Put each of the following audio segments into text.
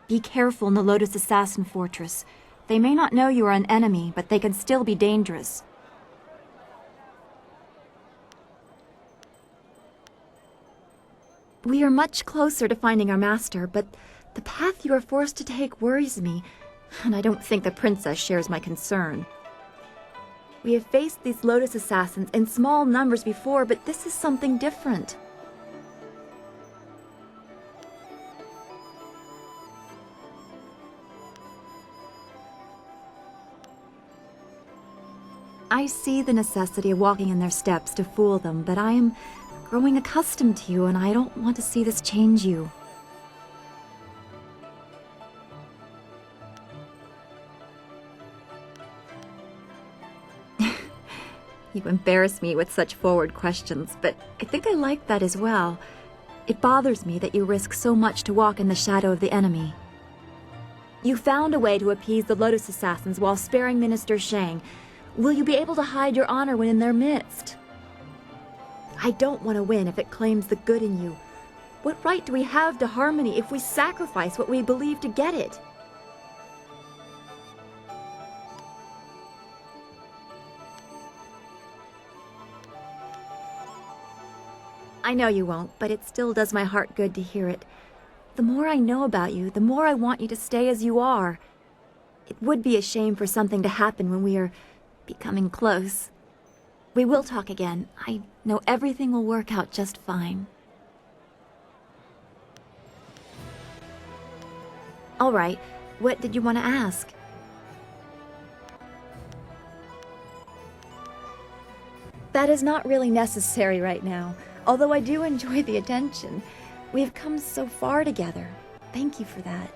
Be careful in the Lotus Assassin Fortress. They may not know you are an enemy, but they can still be dangerous. We are much closer to finding our master, but the path you are forced to take worries me, and I don't think the princess shares my concern. We have faced these Lotus Assassins in small numbers before, but this is something different. I see the necessity of walking in their steps to fool them, but I am growing accustomed to you, and I don't want to see this change you. You embarrass me with such forward questions, but I think I like that as well. It bothers me that you risk so much to walk in the shadow of the enemy. You found a way to appease the Lotus Assassins while sparing Minister Shang. Will you be able to hide your honor when in their midst? I don't want to win if it claims the good in you. What right do we have to harmony if we sacrifice what we believe to get it? I know you won't, but it still does my heart good to hear it. The more I know about you, the more I want you to stay as you are. It would be a shame for something to happen when we are becoming close. We will talk again. I know everything will work out just fine. All right, what did you want to ask? That is not really necessary right now, although I do enjoy the attention. We have come so far together. Thank you for that.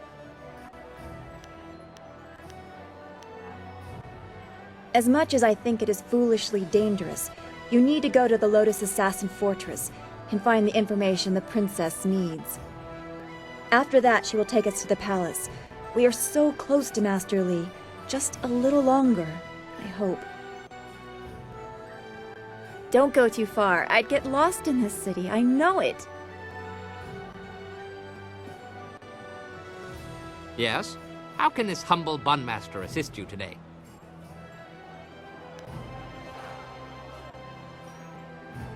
As much as I think it is foolishly dangerous, you need to go to the Lotus Assassin Fortress and find the information the princess needs. After that, she will take us to the palace. We are so close to Master Li. Just a little longer, I hope. Don't go too far. I'd get lost in this city. I know it. Yes? How can this humble bun master assist you today?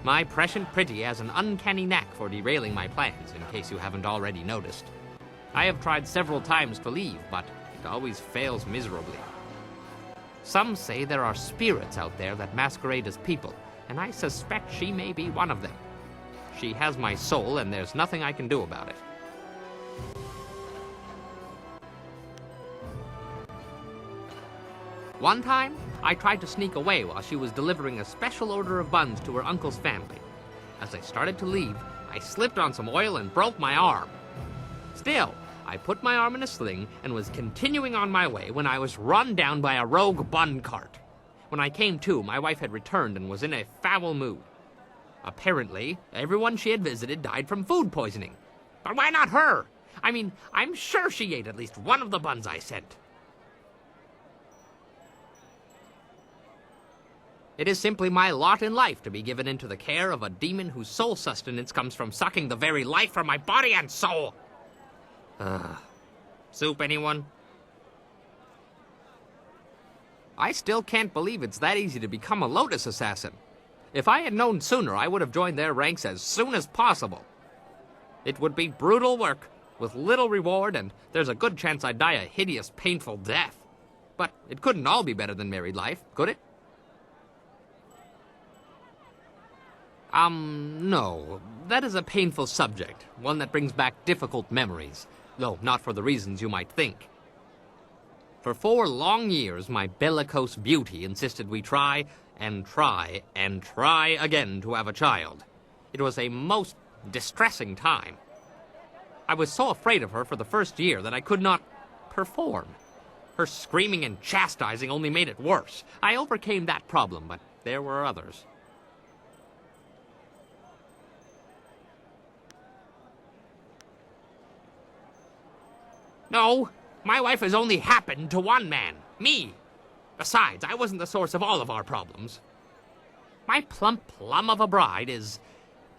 My prescient pretty has an uncanny knack for derailing my plans, in case you haven't already noticed. I have tried several times to leave, but it always fails miserably. Some say there are spirits out there that masquerade as people, and I suspect she may be one of them. She has my soul, and there's nothing I can do about it. One time, I tried to sneak away while she was delivering a special order of buns to her uncle's family. As I started to leave, I slipped on some oil and broke my arm. Still, I put my arm in a sling and was continuing on my way when I was run down by a rogue bun cart. When I came to, my wife had returned and was in a foul mood. Apparently, everyone she had visited died from food poisoning. But why not her? I mean, I'm sure she ate at least one of the buns I sent. It is simply my lot in life to be given into the care of a demon whose sole sustenance comes from sucking the very life from my body and soul. Soup, anyone? I still can't believe it's that easy to become a Lotus Assassin. If I had known sooner, I would have joined their ranks as soon as possible. It would be brutal work, with little reward, and there's a good chance I'd die a hideous, painful death. But it couldn't all be better than married life, could it? No. That is a painful subject, one that brings back difficult memories, though not for the reasons you might think. For 4 long years, my bellicose beauty insisted we try, and try, and try again to have a child. It was a most distressing time. I was so afraid of her for the first year that I could not perform. Her screaming and chastising only made it worse. I overcame that problem, but there were others. No, my wife has only happened to one man, me. Besides, I wasn't the source of all of our problems. My plump plum of a bride is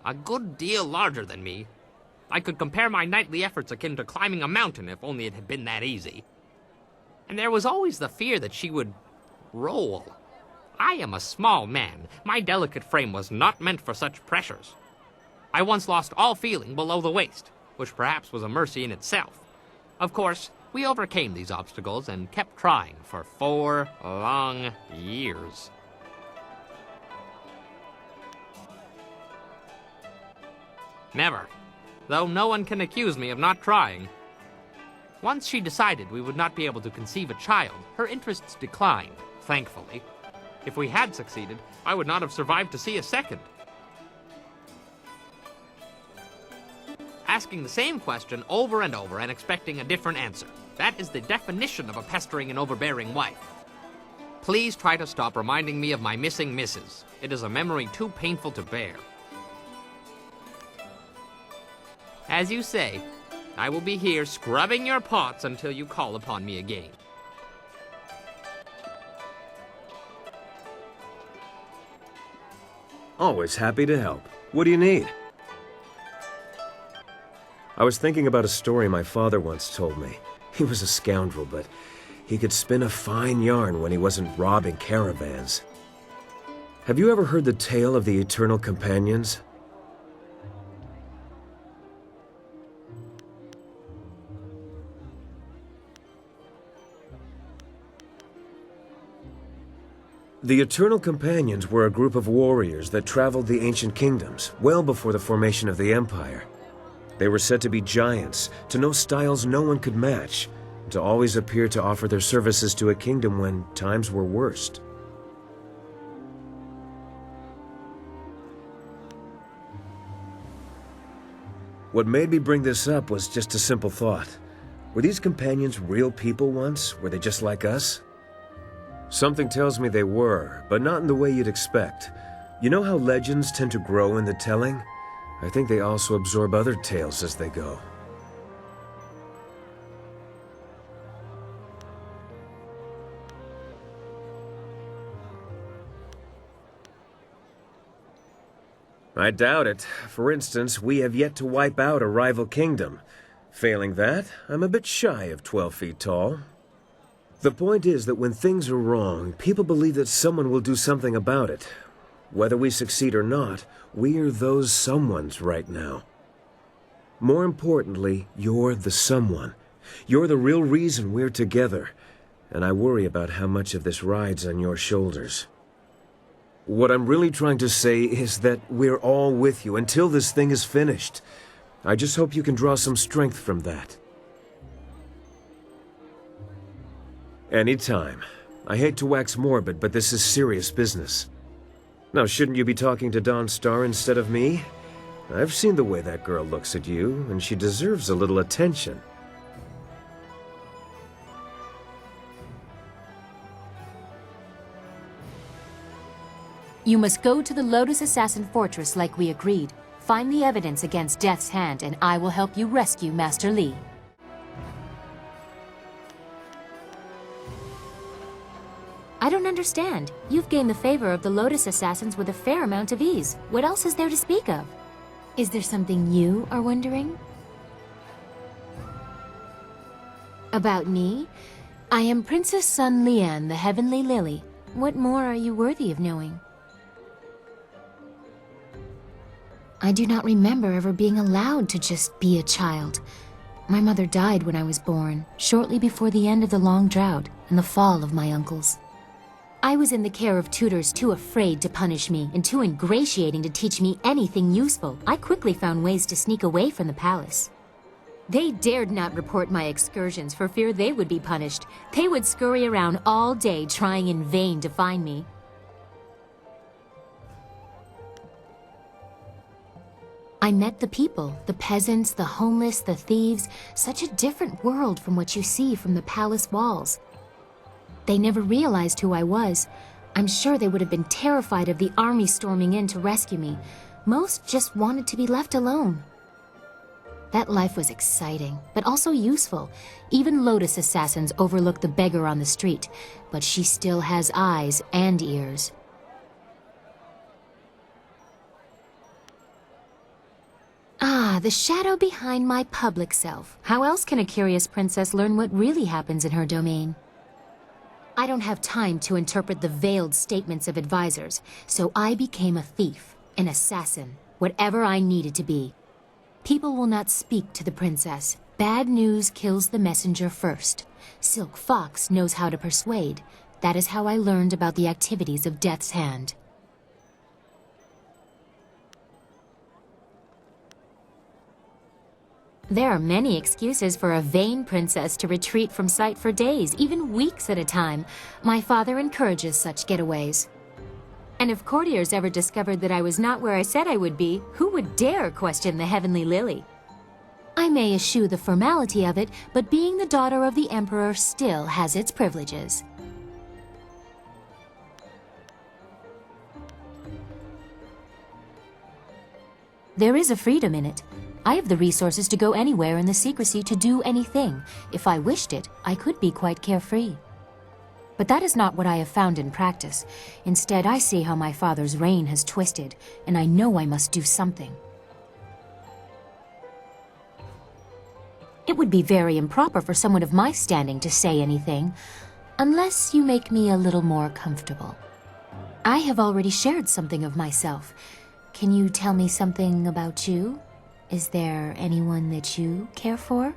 a good deal larger than me. I could compare my nightly efforts akin to climbing a mountain if only it had been that easy. And there was always the fear that she would roll. I am a small man. My delicate frame was not meant for such pressures. I once lost all feeling below the waist, which perhaps was a mercy in itself. Of course, we overcame these obstacles and kept trying for 4 long years. Never. Though no one can accuse me of not trying. Once she decided we would not be able to conceive a child, her interests declined, thankfully. If we had succeeded, I would not have survived to see a second. Asking the same question over and over and expecting a different answer. That is the definition of a pestering and overbearing wife. Please try to stop reminding me of my missing misses. It is a memory too painful to bear. As you say, I will be here scrubbing your pots until you call upon me again. Always happy to help. What do you need? I was thinking about a story my father once told me. He was a scoundrel, but he could spin a fine yarn when he wasn't robbing caravans. Have you ever heard the tale of the Eternal Companions? The Eternal Companions were a group of warriors that traveled the ancient kingdoms, well before the formation of the Empire. They were said to be giants, to know styles no one could match, and to always appear to offer their services to a kingdom when times were worst. What made me bring this up was just a simple thought. Were these companions real people once? Were they just like us? Something tells me they were, but not in the way you'd expect. You know how legends tend to grow in the telling? I think they also absorb other tales as they go. I doubt it. For instance, we have yet to wipe out a rival kingdom. Failing that, I'm a bit shy of 12 feet tall. The point is that when things are wrong, people believe that someone will do something about it. Whether we succeed or not, we are those someones right now. More importantly, you're the someone. You're the real reason we're together, and I worry about how much of this rides on your shoulders. What I'm really trying to say is that we're all with you until this thing is finished. I just hope you can draw some strength from that. Anytime. I hate to wax morbid, but this is serious business. Now, shouldn't you be talking to Dawn Star instead of me? I've seen the way that girl looks at you, and she deserves a little attention. You must go to the Lotus Assassin Fortress like we agreed. Find the evidence against Death's Hand, and I will help you rescue Master Li. I don't understand. You've gained the favor of the Lotus Assassins with a fair amount of ease. What else is there to speak of? Is there something you are wondering? About me? I am Princess Sun Lian, the Heavenly Lily. What more are you worthy of knowing? I do not remember ever being allowed to just be a child. My mother died when I was born, shortly before the end of the long drought and the fall of my uncles. I was in the care of tutors too afraid to punish me and too ingratiating to teach me anything useful. I quickly found ways to sneak away from the palace. They dared not report my excursions for fear they would be punished. They would scurry around all day trying in vain to find me. I met the people, the peasants, the homeless, the thieves, such a different world from what you see from the palace walls. They never realized who I was. I'm sure they would have been terrified of the army storming in to rescue me. Most just wanted to be left alone. That life was exciting, but also useful. Even Lotus Assassins overlook the beggar on the street, but she still has eyes and ears. Ah, Ah, the shadow behind my public self. How else can a curious princess learn what really happens in her domain? I don't have time to interpret the veiled statements of advisors, so I became a thief, an assassin, whatever I needed to be. People will not speak to the princess. Bad news kills the messenger first. Silk Fox knows how to persuade. That is how I learned about the activities of Death's Hand. There are many excuses for a vain princess to retreat from sight for days, even weeks at a time. My father encourages such getaways. And if courtiers ever discovered that I was not where I said I would be, who would dare question the Heavenly Lily? I may eschew the formality of it, but being the daughter of the Emperor still has its privileges. There is a freedom in it. I have the resources to go anywhere in the secrecy to do anything. If I wished it, I could be quite carefree. But that is not what I have found in practice. Instead, I see how my father's reign has twisted, and I know I must do something. It would be very improper for someone of my standing to say anything, unless you make me a little more comfortable. I have already shared something of myself. Can you tell me something about you? Is there anyone that you care for?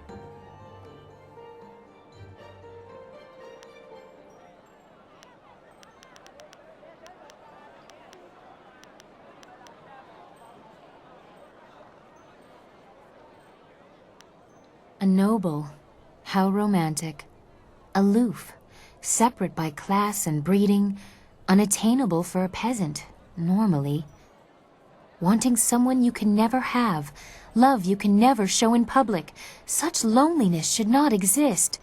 A noble. How romantic. Aloof. Separate by class and breeding. Unattainable for a peasant, normally. Wanting someone you can never have. Love you can never show in public. Such loneliness should not exist.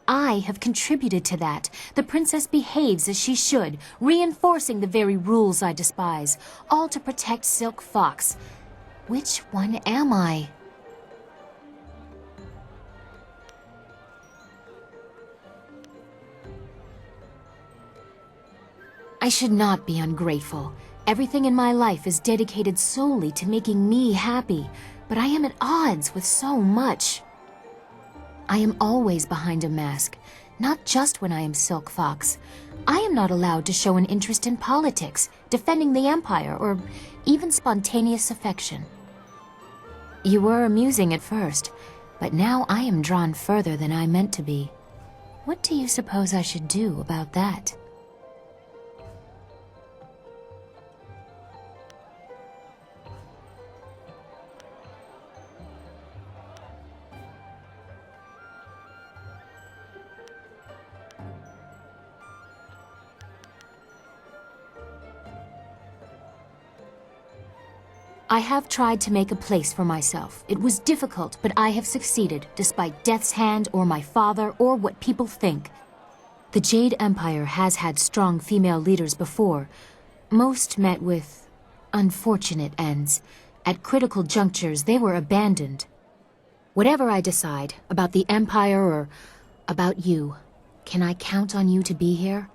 I have contributed to that. The princess behaves as she should, reinforcing the very rules I despise, all to protect Silk Fox. Which one am I? I should not be ungrateful. Everything in my life is dedicated solely to making me happy, but I am at odds with so much. I am always behind a mask, not just when I am Silk Fox. I am not allowed to show an interest in politics, defending the Empire, or even spontaneous affection. You were amusing at first, but now I am drawn further than I meant to be. What do you suppose I should do about that? I have tried to make a place for myself. It was difficult, but I have succeeded, despite Death's Hand or my father or what people think. The Jade Empire has had strong female leaders before. Most met with unfortunate ends. At critical junctures, they were abandoned. Whatever I decide, about the Empire or about you, can I count on you to be here?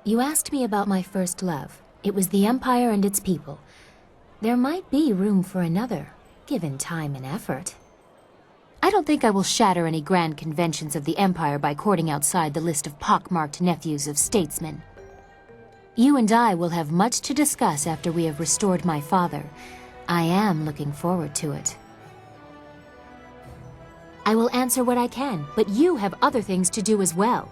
You asked me about my first love. It was the Empire and its people. There might be room for another, given time and effort. I don't think I will shatter any grand conventions of the Empire by courting outside the list of pockmarked nephews of statesmen. You and I will have much to discuss after we have restored my father. I am looking forward to it. I will answer what I can, but you have other things to do as well.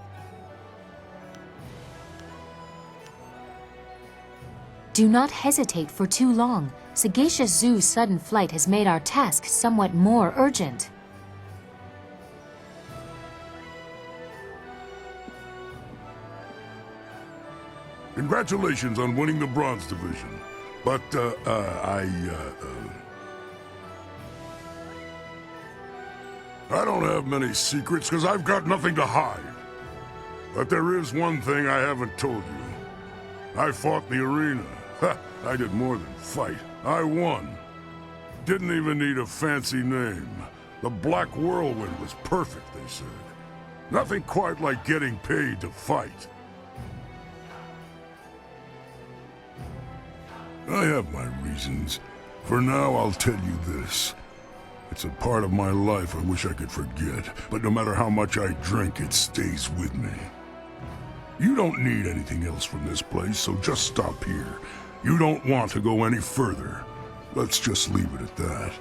Do not hesitate for too long. Sagacious Zoo's sudden flight has made our task somewhat more urgent. Congratulations on winning the Bronze Division. But, I don't have many secrets, because I've got nothing to hide. But there is one thing I haven't told you. I fought the arena. Ha! I did more than fight. I won. Didn't even need a fancy name. The Black Whirlwind was perfect, they said. Nothing quite like getting paid to fight. I have my reasons. For now, I'll tell you this. It's a part of my life I wish I could forget, but no matter how much I drink, it stays with me. You don't need anything else from this place, so just stop here. You don't want to go any further. Let's just leave it at that.